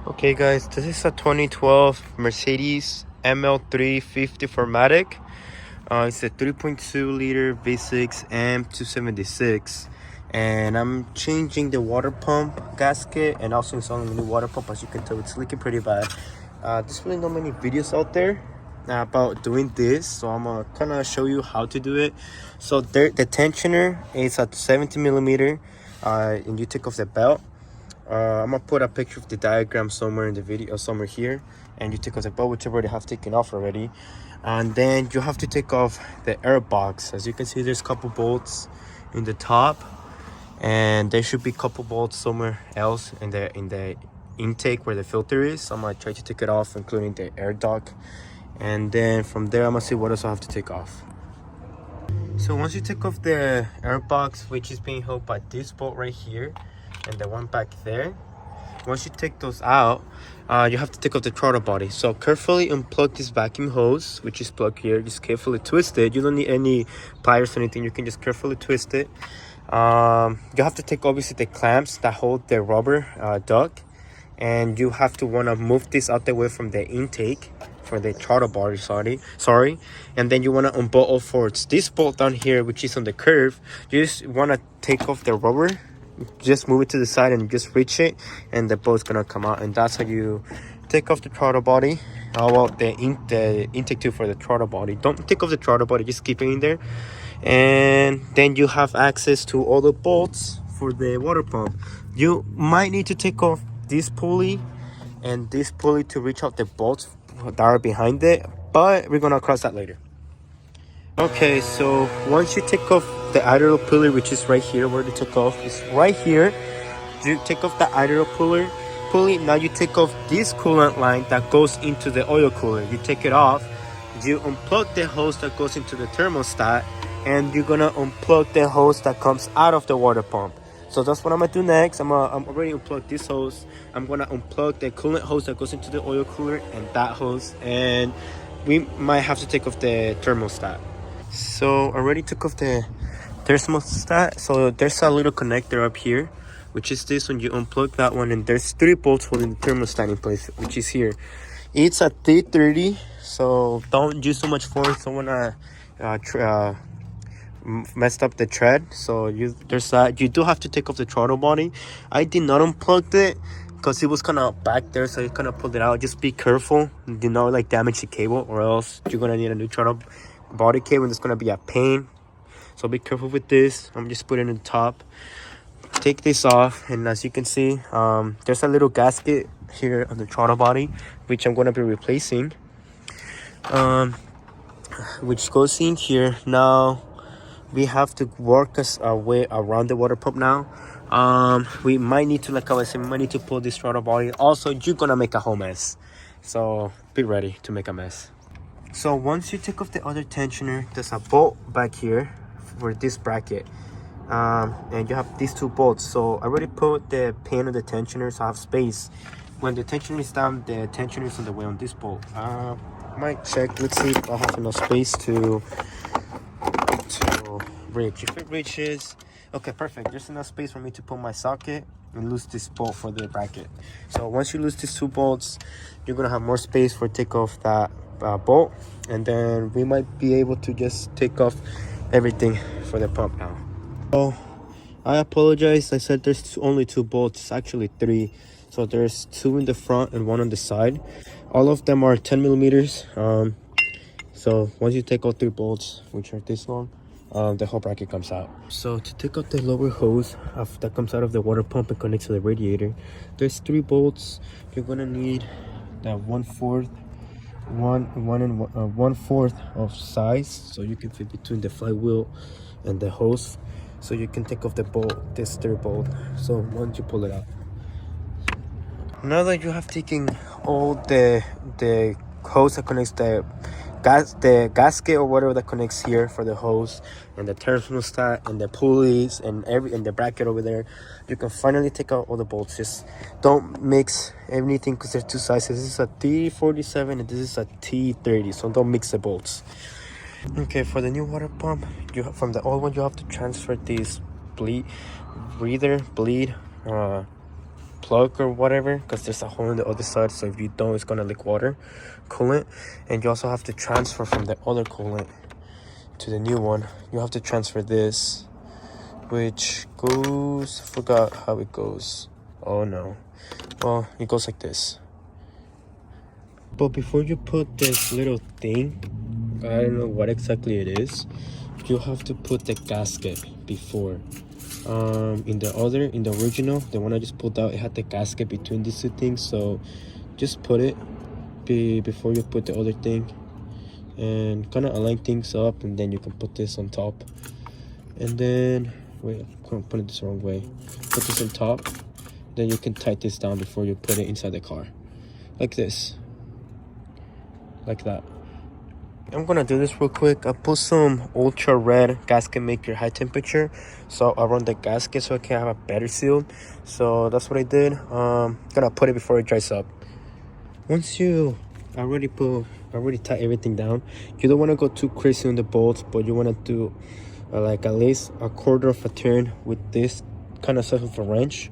Okay guys, this is a 2012 Mercedes ML350 4matic. It's a 3.2 liter V6 M276, and I'm changing the water pump gasket and also installing a new water pump. As you can tell, it's leaking pretty bad. There's really not many videos out there about doing this, so I'm gonna kind of show you how to do it. So the tensioner is at 70 millimeter, and you take off the belt. I'm gonna put a picture of the diagram somewhere in the video, somewhere here, and you take off the belt, which I already have taken off already. And then you have to take off the air box. As you can see, there's a couple bolts in the top, and there should be a couple bolts somewhere else in the intake where the filter is. So I'm gonna try to take it off, including the air duct, and then from there I'm gonna see what else I have to take off. So once you take off the air box, which is being held by this bolt right here and the one back there, once you take those out, you have to take off the throttle body. So carefully unplug this vacuum hose, which is plugged here. Just carefully twist it. You don't need any pliers or anything. You can just carefully twist it. You have to take obviously the clamps that hold the rubber duct, and you have to want to move this out the way from the intake for the throttle body. Sorry. And then you want to unbolt all forwards. This bolt down here, which is on the curve, you just want to take off the rubber. Just move it to the side and just reach it, and the bolt's gonna come out. And that's how you take off the throttle body. Well, the intake tube for the throttle body. Don't take off the throttle body, just keep it in there, and then you have access to all the bolts for the water pump. You might need to take off this pulley and this pulley to reach out the bolts that are behind it, but we're gonna cross that later. Okay, so once you take off the idle pulley, which is right here, where to take off is right here. You take off the idle pulley. Now you take off this coolant line that goes into the oil cooler. You take it off. You unplug the hose that goes into the thermostat, and you're gonna unplug the hose that comes out of the water pump. So that's what I'm gonna do next. I'm already unplugged this hose. I'm gonna unplug the coolant hose that goes into the oil cooler and that hose, and we might have to take off the thermostat. So I already took off the thermostat. So there's a little connector up here, which is this one. You unplug that one, and there's 3 bolts holding the thermostat in place, which is here. It's a T30, so don't use so much force. Don't wanna messed up the tread. So there's that. You do have to take off the throttle body. I did not unplug it because it was kind of back there, so you kind of pulled it out. Just be careful, do not like damage the cable, or else you're gonna need a new throttle body cable, and it's gonna be a pain. So be careful with this. I'm just putting it on the top. Take this off, and as you can see, there's a little gasket here on the throttle body, which I'm gonna be replacing, which goes in here. Now we have to work our way around the water pump now. We might need to, like I was saying, we might need to pull this throttle body. Also, you're gonna make a whole mess, so be ready to make a mess. So once you take off the other tensioner, there's a bolt back here for this bracket, and you have these 2 bolts. So I already put the pin on the tensioner, so I have space. When the tensioner is down, the tensioner is on the way on this bolt. Might check. Let's see if I have enough space to reach. If it reaches, okay, perfect. There's enough space for me to put my socket and lose this bolt for the bracket. So once you lose these 2 bolts, you're gonna have more space for take off that bolt, and then we might be able to just take off everything for the pump now. Oh, I apologize. I said there's only 2 bolts. It's actually 3. So there's 2 in the front and 1 on the side. All of them are 10 millimeters. So once you take out 3 bolts, which are this long, the whole bracket comes out. So to take out the lower hose that comes out of the water pump and connects to the radiator, there's 3 bolts. You're gonna need that 1/4 of size, so you can fit between the flywheel and the hose, so you can take off the bolt, this 3rd bolt. So once you pull it out, now that you have taken all the hose that connects the gasket or whatever that connects here for the hose, and the thermostat and the pulleys and the bracket over there, you can finally take out all the bolts. Just don't mix everything, because there's 2 sizes. This is a T47 and this is a T30, so don't mix the bolts. Okay, for the new water pump, from the old one, you have to transfer this bleed plug or whatever, because there's a hole on the other side, so if you don't, it's gonna leak water coolant. And you also have to transfer from the other coolant to the new one. You have to transfer this, which goes, I forgot how it goes. Oh no, well, it goes like this. But before you put this little thing, I don't know what exactly it is, you have to put the gasket before. In the original, the one I just pulled out, it had the gasket between these two things, so just put it before you put the other thing, and kind of align things up, and then you can put this on top. And then wait, I'm putting this the wrong way. Put this on top, then you can tighten this down before you put it inside the car, like this, like that. I'm gonna do this real quick. I put some ultra red gasket maker high temperature, so I run the gasket so I can have a better seal. So that's what I did. Gonna put it before it dries up. Once you already tie everything down, you don't want to go too crazy on the bolts, but you want to do like at least a quarter of a turn with this kind of stuff of a wrench.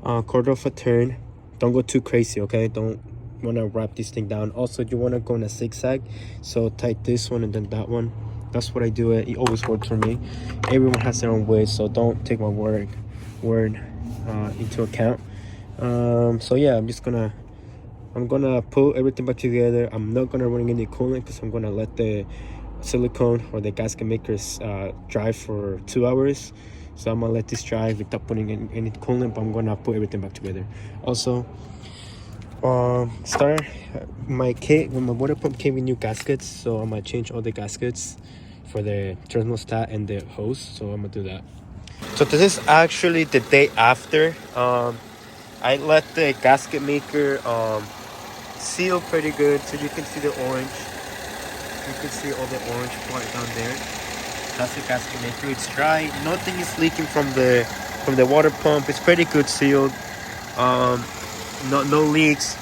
Quarter of a turn. Don't go too crazy, okay? Don't want to wrap this thing down. Also, you want to go in a zigzag, so tight this one and then that one. That's what I do. It always works for me. Everyone has their own way, so don't take my word into account. So yeah, I'm gonna put everything back together. I'm not gonna run any coolant because I'm gonna let the silicone or the gasket makers dry for 2 hours. So I'm gonna let this dry without putting in any coolant, but I'm gonna put everything back together. Also, start my kit when my water pump came with new gaskets, so I'm gonna change all the gaskets for the thermostat and the hose, so I'm gonna do that. So this is actually the day after. I let the gasket maker seal pretty good, so you can see the orange. You can see all the orange part down there. That's the gasket maker. It's dry. Nothing is leaking from the water pump. It's pretty good sealed. No leaks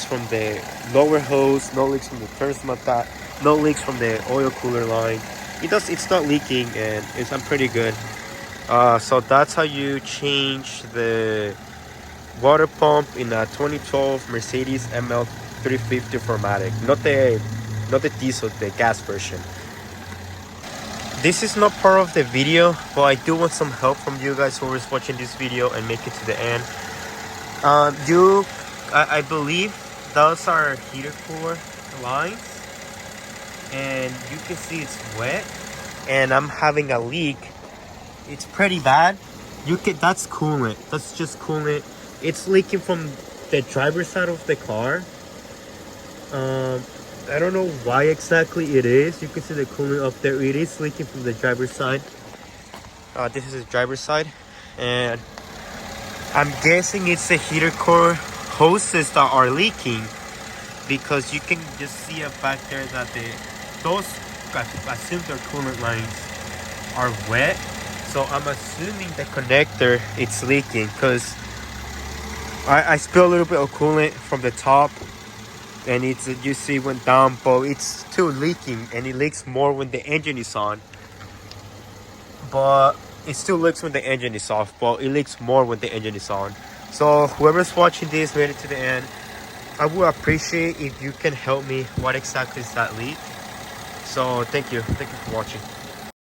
from the lower hose, no leaks from the thermostat, no leaks from the oil cooler line. It's not leaking, and I'm pretty good. So that's how you change the water pump in a 2012 Mercedes ML350 4matic, not the diesel, the gas version. This is not part of the video, but I do want some help from you guys who is watching this video and make it to the end. I believe those are heater cooler lines, and you can see it's wet, and I'm having a leak. It's pretty bad. That's coolant. That's just coolant. It's leaking from the driver's side of the car. I don't know why exactly it is. You can see the coolant up there. It is leaking from the driver's side. This is the driver's side, and I'm guessing it's the heater core hoses that are leaking, because you can just see it back there that those I assume their coolant lines are wet. So I'm assuming the connector it's leaking, because I spilled a little bit of coolant from the top, and you see went down, but it's still leaking, and it leaks more when the engine is on. But it still leaks when the engine is off, but it leaks more when the engine is on. So whoever's watching this made it to the end, I would appreciate if you can help me. What exactly is that leak? So thank you for watching.